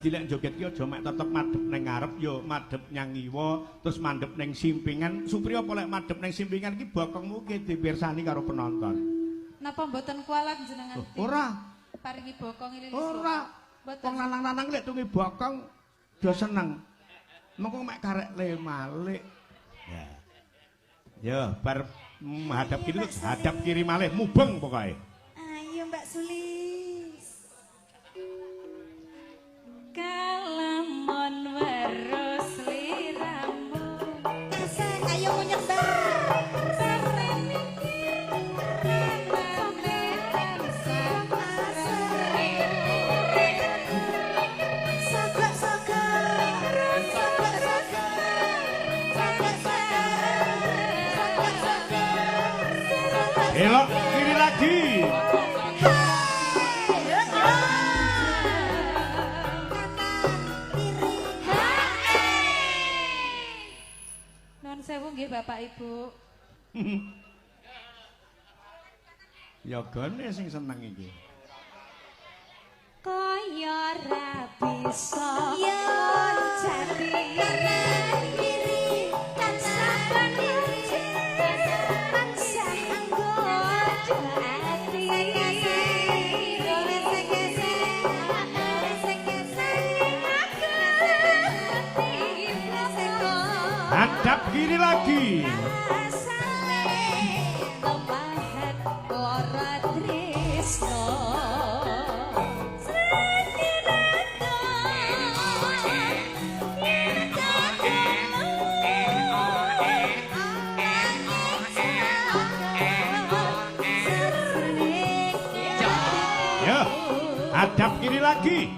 Dilek joget ki aja mek tetep madhep ning ngarep yo madhep nyang ngiwa terus mandhep ning simpingan supaya apa lek madhep ning simpingan ki bokongmu ki dipirsani karo penonton. Napa mboten kualat jenengan? Ora. Paringi bokong lilis. Ora. Wong lanang-lanang lek tungi bokong do seneng. Mengko mek karek le malik. Ya. Yo bar hadap kiri hadap kiri malih mubeng pokoke. Ayo Mbak Sulis. Kalamon weros liramu. Asal ayo mau nyebar. Elok kiri lagi. Nuwun sewu nggih Bapak Ibu. Ya gone sing seneng iki. Kaya ra bisa Yo jati kanan kiri tansah kiri tansah anggodo hati Hadap kiri lagi. Lemahat ora tresno Ya, hadap kiri lagi.